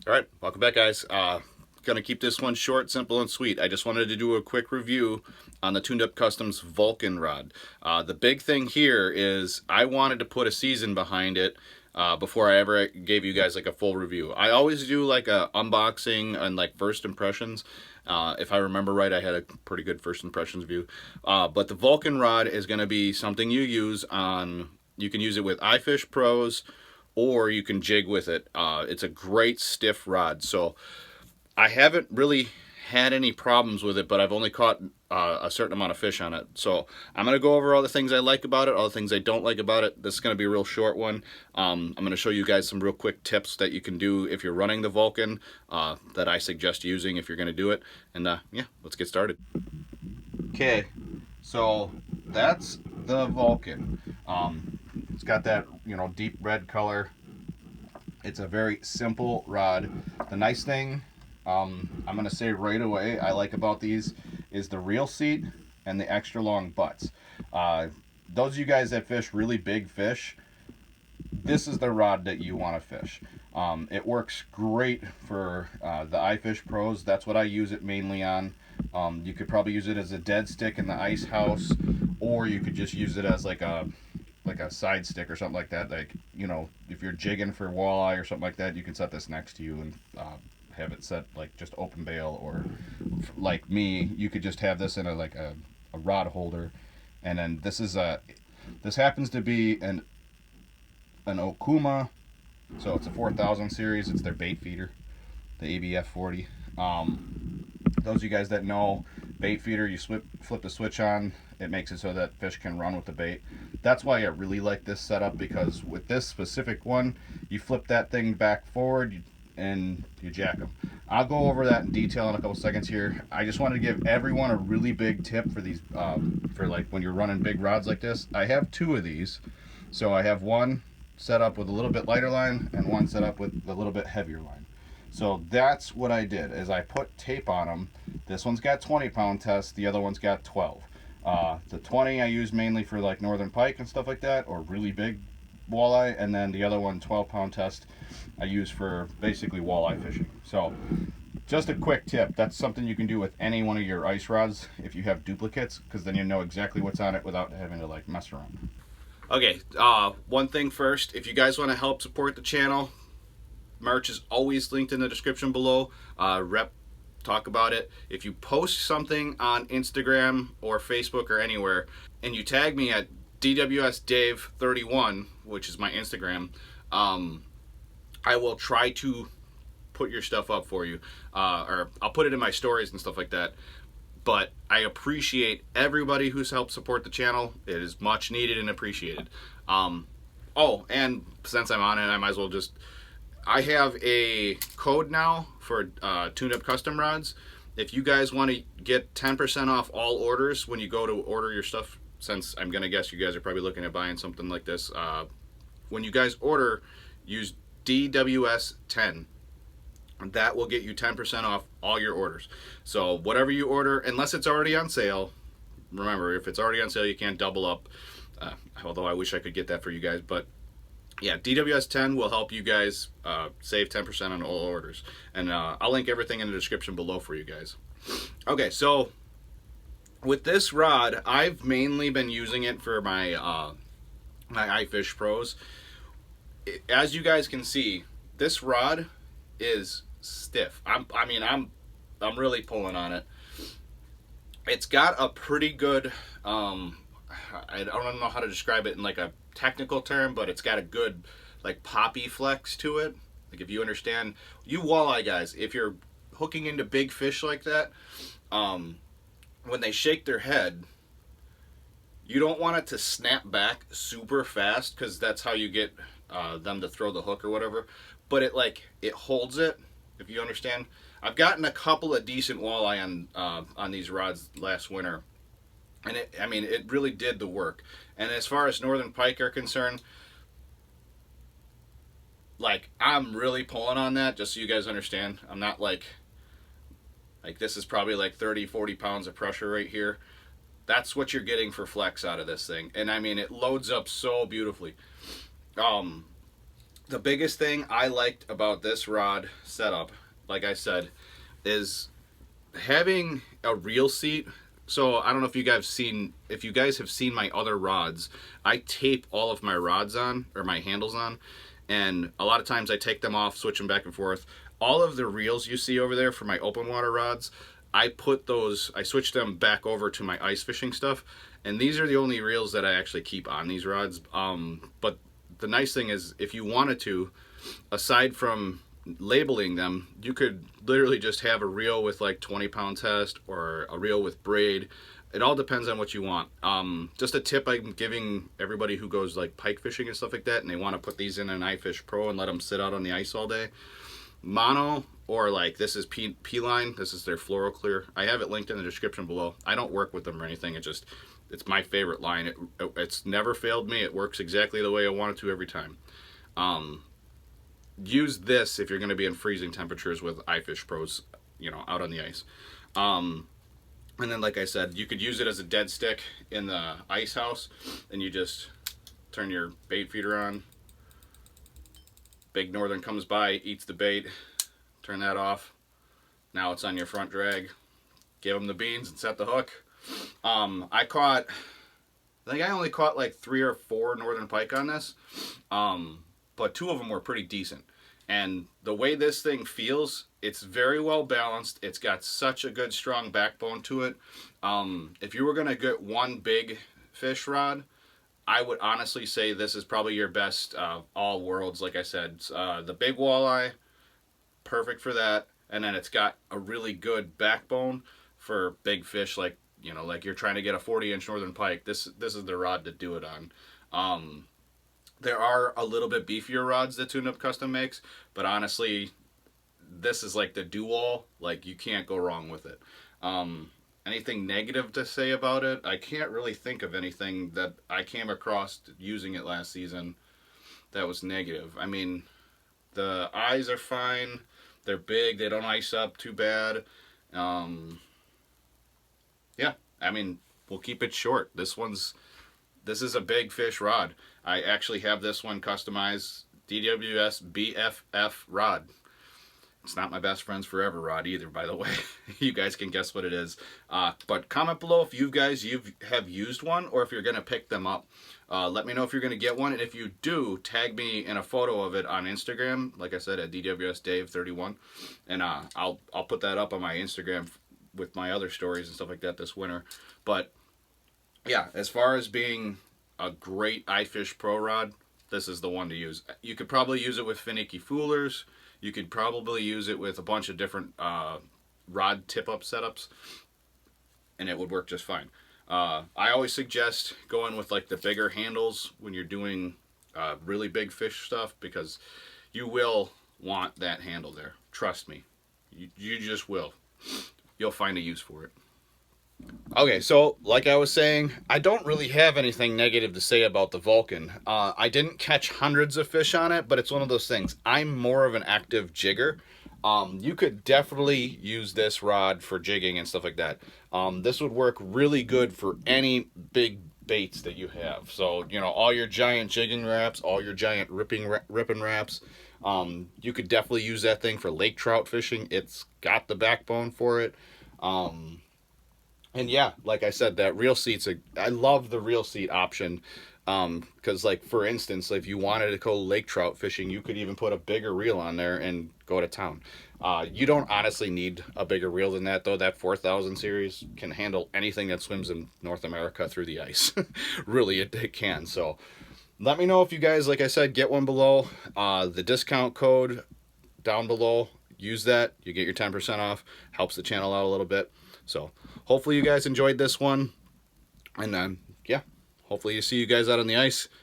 All right, welcome back, guys. Gonna keep this one short, simple, and sweet. I just wanted to do a quick review on the Tuned Up Customs Vulcan rod. The big thing here is I wanted to put a season behind it before I ever gave you guys like a full review. I always do like a unboxing and like first impressions. If I remember right, I had a pretty good first impressions view. But the Vulcan rod is going to be something you use on. You can use it with iFish Pros, or you can jig with it. It's a great stiff rod. So I haven't really had any problems with it, but I've only caught a certain amount of fish on it. So I'm going to go over all the things I like about it, all the things I don't like about it. This is going to be a real short one. I'm going to show you guys some real quick tips that you can do if you're running the Vulcan that I suggest using if you're going to do it. And yeah, let's get started. Okay, so that's the Vulcan. It's got that, deep red color. It's a very simple rod. The nice thing, I'm going to say right away, I like about these is the reel seat and the extra long butts. Those of you guys that fish really big fish, this is the rod that you want to fish. It works great for the iFish Pros. That's what I use it mainly on. You could probably use it as a dead stick in the ice house, or you could just use it as like a side stick or something like that. Like, if you're jigging for walleye or something like that, you can set this next to you and have it set like just open bail, or like me, you could just have this in a rod holder. And then this happens to be an Okuma, so it's a 4000 series. It's their bait feeder, the ABF 40. Those of you guys that know, bait feeder, you flip the switch on, it makes it so that fish can run with the bait. That's why I really like this setup, because with this specific one, you flip that thing back forward and you jack them. I'll go over that in detail in a couple seconds here. I just wanted to give everyone a really big tip for these, for like when you're running big rods like this. I have two of these. So I have one set up with a little bit lighter line and one set up with a little bit heavier line. So that's what I did, is I put tape on them. This one's got 20-pound test, the other one's got 12. The 20 I use mainly for like northern pike and stuff like that, or really big walleye, and then the other one, 12-pound test, I use for basically walleye fishing. So just a quick tip, that's something you can do with any one of your ice rods if you have duplicates, because then you know exactly what's on it without having to like mess around. Okay, one thing first, if you guys want to help support the channel, merch is always linked in the description below. Talk about it. If you post something on Instagram or Facebook or anywhere, and you tag me at DWSDave31, which is my Instagram, I will try to put your stuff up for you, or I'll put it in my stories and stuff like that. But I appreciate everybody who's helped support the channel. It is much needed and appreciated. Oh, and since I'm on it, I might as well just... I have a code now for Tuned Up Custom Rods. If you guys want to get 10% off all orders when you go to order your stuff, since I'm going to guess you guys are probably looking at buying something like this, when you guys order, use DWS10. That will get you 10% off all your orders. So whatever you order, unless it's already on sale, remember, if it's already on sale, you can't double up. Although I wish I could get that for you guys, but yeah, DWS10 will help you guys save 10% on all orders. And I'll link everything in the description below for you guys. Okay, so with this rod, I've mainly been using it for my my iFish Pros. As you guys can see, this rod is stiff. I'm really pulling on it. It's got a pretty good I don't know how to describe it in like a technical term, but it's got a good like poppy flex to it. Like, if you understand, you walleye guys, if you're hooking into big fish like that, when they shake their head, you don't want it to snap back super fast, because that's how you get them to throw the hook or whatever. But it holds it, if you understand. I've gotten a couple of decent walleye on these rods last winter, and it really did the work. And as far as northern pike are concerned, like, I'm really pulling on that, just so you guys understand. I'm not like this is probably like 30-40 pounds of pressure right here. That's what you're getting for flex out of this thing. And it loads up so beautifully. The biggest thing I liked about this rod setup, like I said, is having a reel seat. So I don't know if you guys have seen my other rods. I tape all of my rods on, or my handles on, and a lot of times I take them off, switch them back and forth. All of the reels you see over there for my open water rods, I switch them back over to my ice fishing stuff, and these are the only reels that I actually keep on these rods. But the nice thing is, if you wanted to, aside from labeling them, you could literally just have a reel with like 20-pound test or a reel with braid. It all depends on what you want. Just a tip I'm giving everybody who goes like pike fishing and stuff like that, and they want to put these in an iFish Pro and let them sit out on the ice all day. Mono, or like this is P-Line, this is their Floral Clear. I have it linked in the description below. I don't work with them or anything. It's my favorite line. It's never failed me. It works exactly the way I want it to every time. Use this if you're going to be in freezing temperatures with iFish Pros, out on the ice. And then, like I said, you could use it as a dead stick in the ice house, and you just turn your bait feeder on. Big Northern comes by, eats the bait, turn that off. Now it's on your front drag. Give them the beans and set the hook. I think I only caught like 3 or 4 northern pike on this, but 2 of them were pretty decent. And the way this thing feels, it's very well balanced. It's got such a good, strong backbone to it. If you were going to get one big fish rod, I would honestly say this is probably your best all worlds. Like I said, the big walleye, perfect for that. And then it's got a really good backbone for big fish, like like you're trying to get a 40-inch northern pike. This is the rod to do it on. There are a little bit beefier rods that Tune Up Custom makes, but honestly, this is like the do-all. Like, you can't go wrong with it. Anything negative to say about it? I can't really think of anything that I came across using it last season that was negative. I mean, the eyes are fine. They're big. They don't ice up too bad. Yeah, I mean, we'll keep it short. This is a big fish rod. I actually have this one customized, DWS BFF rod. It's not my best friends forever rod either, by the way. You guys can guess what it is. But comment below if you have used one, or if you're going to pick them up. Let me know if you're going to get one, and if you do, tag me in a photo of it on Instagram, like I said, at DWSDave31, and I'll put that up on my Instagram with my other stories and stuff like that this winter. But yeah, as far as being a great iFish Pro rod, this is the one to use. You could probably use it with finicky foolers. You could probably use it with a bunch of different rod tip-up setups, and it would work just fine. I always suggest going with like the bigger handles when you're doing really big fish stuff, because you will want that handle there. Trust me. You just will. You'll find a use for it. Okay, so like I was saying, I don't really have anything negative to say about the Vulcan. I didn't catch hundreds of fish on it, but it's one of those things. I'm more of an active jigger. You could definitely use this rod for jigging and stuff like that. This would work really good for any big baits that you have. So, all your giant jigging wraps, all your giant ripping wraps. You could definitely use that thing for lake trout fishing. It's got the backbone for it. And yeah, like I said, that reel seat's I love the reel seat option. Because like, for instance, if you wanted to go lake trout fishing, you could even put a bigger reel on there and go to town. You don't honestly need a bigger reel than that, though. That 4000 series can handle anything that swims in North America through the ice. Really, it can. So let me know if you guys, like I said, get one below. The discount code down below, use that. You get your 10% off. Helps the channel out a little bit. So hopefully you guys enjoyed this one. And yeah, hopefully you see you guys out on the ice.